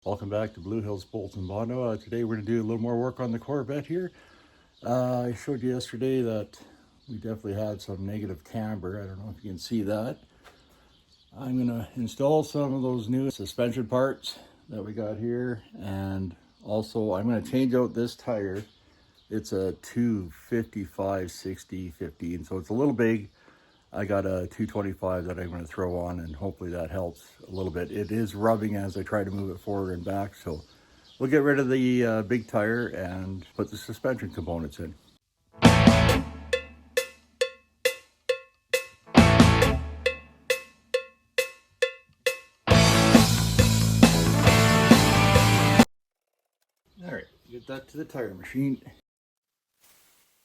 Welcome back to Blue Hills Bolt and Bondo. Today we're going to do a little more work on the Corvette here. I showed you yesterday that we definitely had some negative camber. I don't know if you can see that. I'm going to install some of those new suspension parts that we got here, and also I'm going to change out this tire. It's a 255/60/15, so it's a little big. I got a 225 that I'm going to throw on, and hopefully that helps a little bit. It is rubbing as I try to move it forward and back, so we'll get rid of the big tire and put the suspension components in. All right, get that to the tire machine.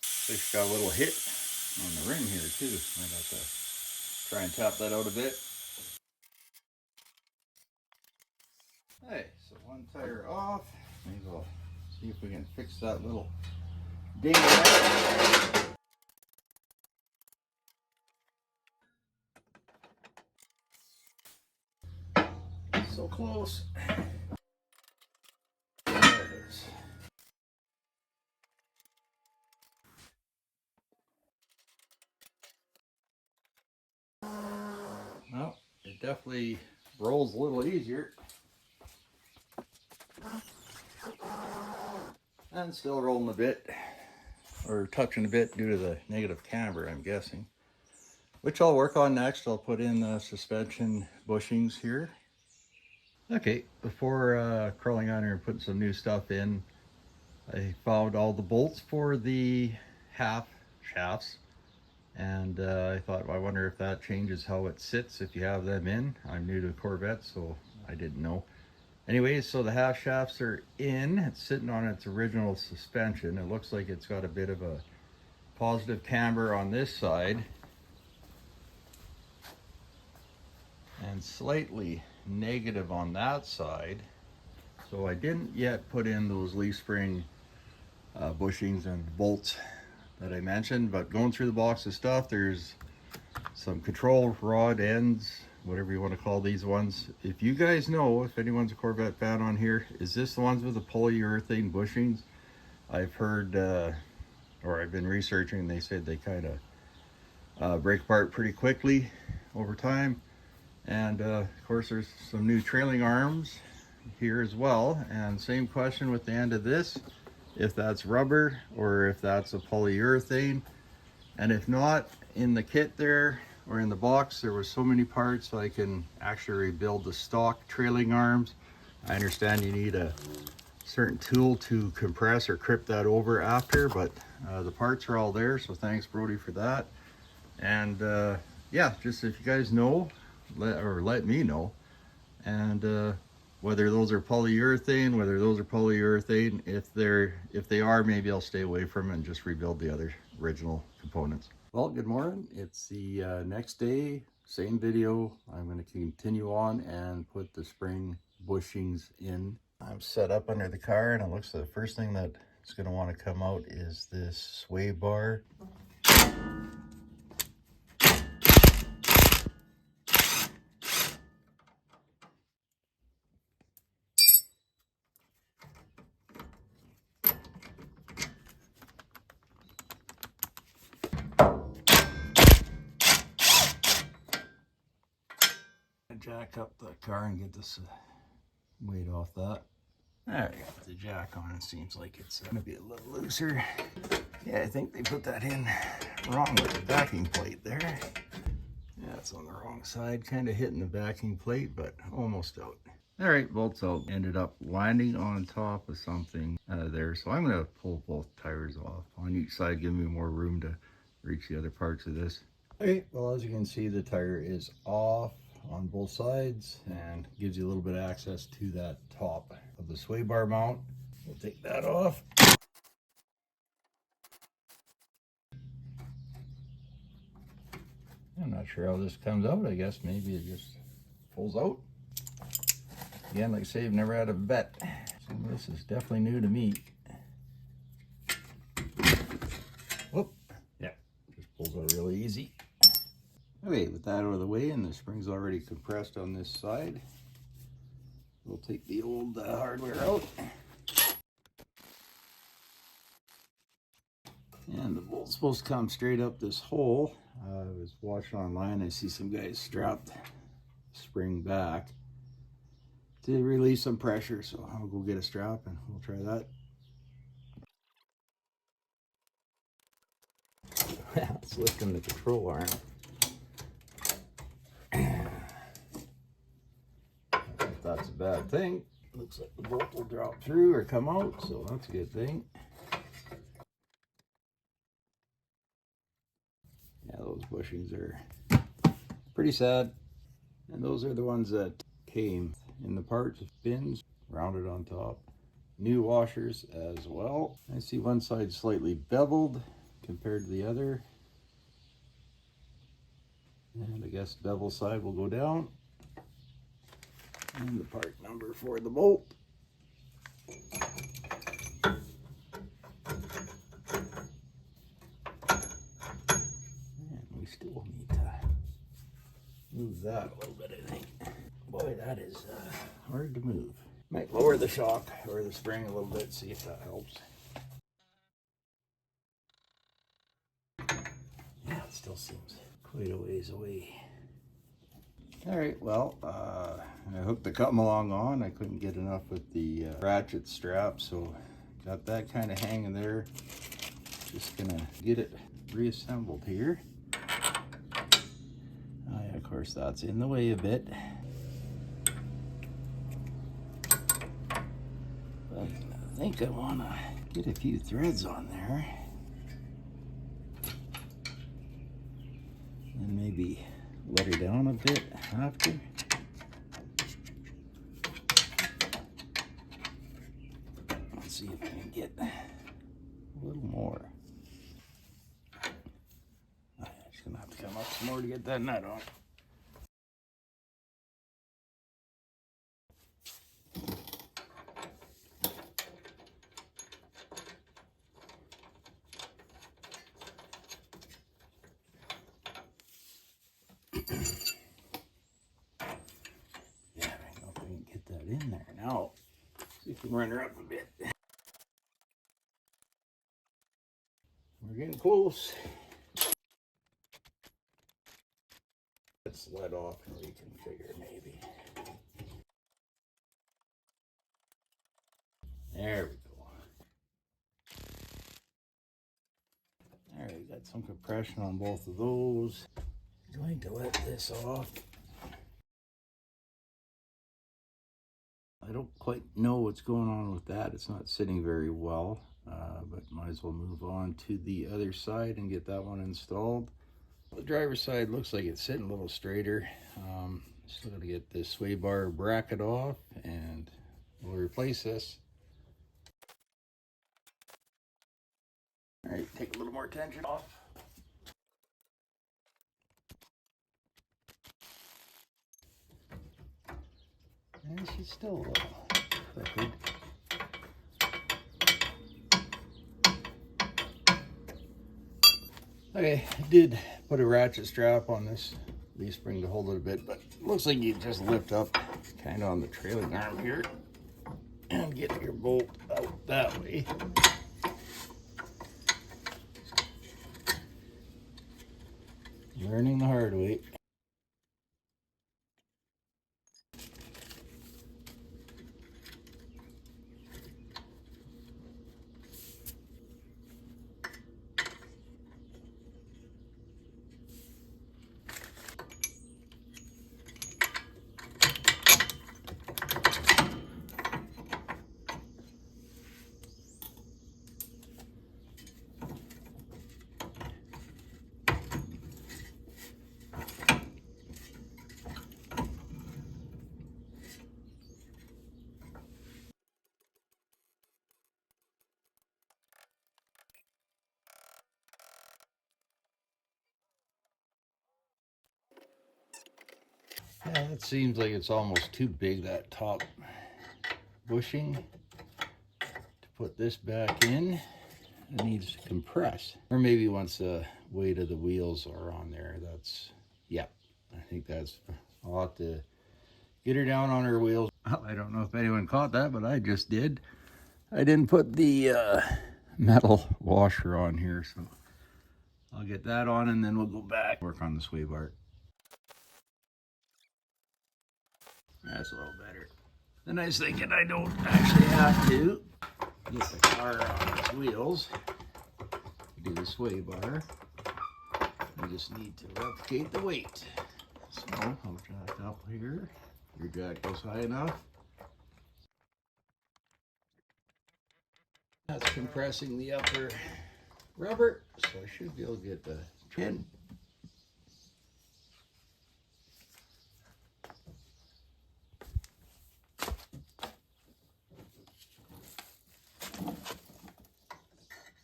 It's got a little hit on the rim here too. Might have to try and tap that out a bit. Hey, so one tire off. Maybe we'll see if we can fix that little ding there. So close. There it is. Well, it definitely rolls a little easier. And still rolling a bit, or touching a bit due to the negative camber, I'm guessing. Which I'll work on next. I'll put in the suspension bushings here. Okay, before crawling on here and putting some new stuff in, I found all the bolts for the half shafts. And I thought, well, I wonder if that changes how it sits if you have them in. I'm new to Corvette, so I didn't know. Anyways, so the half shafts are in. It's sitting on its original suspension. It looks like it's got a bit of a positive camber on this side and slightly negative on that side. So I didn't yet put in those leaf spring bushings and bolts that I mentioned, but going through the box of stuff, there's some control rod ends, whatever you want to call these ones. If you guys know, if anyone's a Corvette fan on here, is this the ones with the polyurethane bushings? I've heard, or I've been researching, they said they kind of break apart pretty quickly over time. And of course there's some new trailing arms here as well. And same question with the end of this, if that's rubber or if that's a polyurethane. And if not, in the kit there, or in the box, there was so many parts so I can actually rebuild the stock trailing arms. I understand you need a certain tool to compress or crip that over after, but the parts are all there, so thanks Brody for that. And yeah, just if you guys know, let me know. And whether those are polyurethane, if they are, maybe I'll stay away from it and just rebuild the other original components. Well, good morning. It's the next day, same video. I'm going to continue on and put the spring bushings in. I'm set up under the car, and it looks like the first thing that is going to want to come out is this sway bar. Jack up the car and get this weight off that. There you go, with the jack on, it seems like it's going to be a little looser. Yeah, I think they put that in wrong with the backing plate there. Yeah, it's on the wrong side, kind of hitting the backing plate, but almost out. All right, bolts out. Ended up landing on top of something there, so I'm going to pull both tires off on each side, give me more room to reach the other parts of this. Okay, well, as you can see, the tire is off on both sides and gives you a little bit of access to that top of the sway bar mount. We'll take that off. I'm not sure how this comes out. I guess maybe it just pulls out. Again, like I say, I've never had a vet, so this is definitely new to me. Whoop, yeah, just pulls out really easy. Okay, with that out of the way and the spring's already compressed on this side, We'll take the old hardware out. And the bolt's supposed to come straight up this hole. I was watching online, I see some guys strapped spring back to release some pressure, so I'll go get a strap and we'll try that. It's lifting the control arm. I don't think that's a bad thing. Looks like the bolt will drop through or come out, so that's a good thing. Yeah, those bushings are pretty sad. And those are the ones that came in the parts bins, rounded on top. New washers as well. I see one side slightly beveled compared to the other. And I guess the bevel side will go down. And the part number for the bolt. And we still need to move that a little bit, I think. Boy, that is hard to move. Might lower the shock or the spring a little bit, see if that helps. Yeah, it still seems quite a ways away. All right, well, I hooked the come along on. I couldn't get enough with the ratchet strap, so got that kind of hanging there. Just gonna get it reassembled here. Oh yeah, of course that's in the way a bit. But I think I wanna get a few threads on there. And maybe let her down a bit after. Let's see if I can get a little more. I'm just gonna have to come up some more to get that nut on. Yeah, I don't know if I can get that in there now. See if we can run her up a bit. We're getting close. Let's let off and reconfigure maybe. There we go. All right, got some compression on both of those. I'm going to let this off. I don't quite know what's going on with that. It's not sitting very well, but might as well move on to the other side and get that one installed. The driver's side looks like it's sitting a little straighter. Still got to get this sway bar bracket off and we'll replace this. All right, take a little more tension off. And she's still a little crooked. Okay, I did put a ratchet strap on this leaf spring to hold it a bit, but it looks like you just lift up kind of on the trailing arm here and get your bolt out that way. Learning the hard way. Yeah, it seems like it's almost too big, that top bushing. To put this back in, it needs to compress. Or maybe once the weight of the wheels are on there, that's, yeah, I think that's, I'll have to get her down on her wheels Well, I don't know if anyone caught that, but I just did. I didn't put the metal washer on here, so I'll get that on and then we'll go back work on the sway bar. That's a little better. The nice thing is I don't actually have to get the car on its wheels to do the sway bar. I just need to replicate the weight. So I'll jack up here. Your jack goes high enough. That's compressing the upper rubber, so I should be able to get the pin.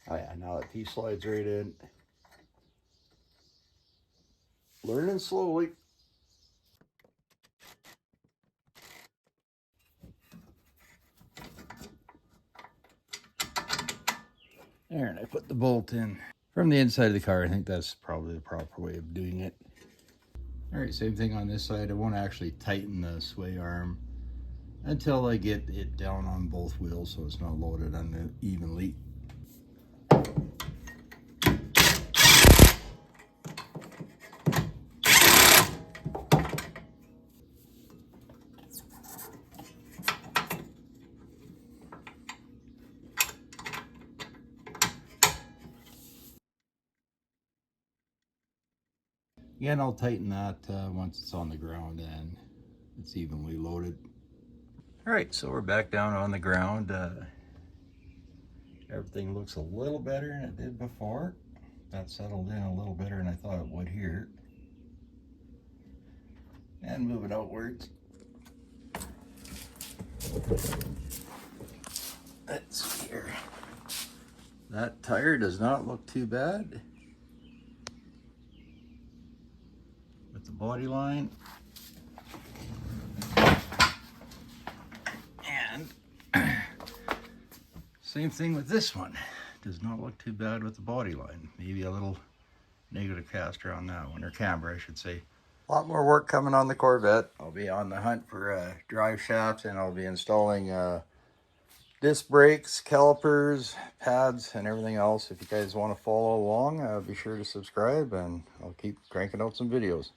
Oh yeah, now that piece slides right in. Learning slowly. There, and I put the bolt in from the inside of the car. I think that's probably the proper way of doing it. All right, same thing on this side. I won't actually tighten the sway arm until I get it down on both wheels so it's not loaded unevenly. Again, I'll tighten that once it's on the ground and it's evenly loaded. All right, so we're back down on the ground. Everything looks a little better than it did before. That settled in a little better than I thought it would here. And move it outwards. Let's see here. That tire does not look too bad. With the body line. And same thing with this one. Does not look too bad with the body line. Maybe a little negative caster on that one, or camber I should say. A lot more work coming on the Corvette. I'll be on the hunt for drive shafts, and I'll be installing disc brakes, calipers, pads, and everything else. If you guys want to follow along, be sure to subscribe, and I'll keep cranking out some videos.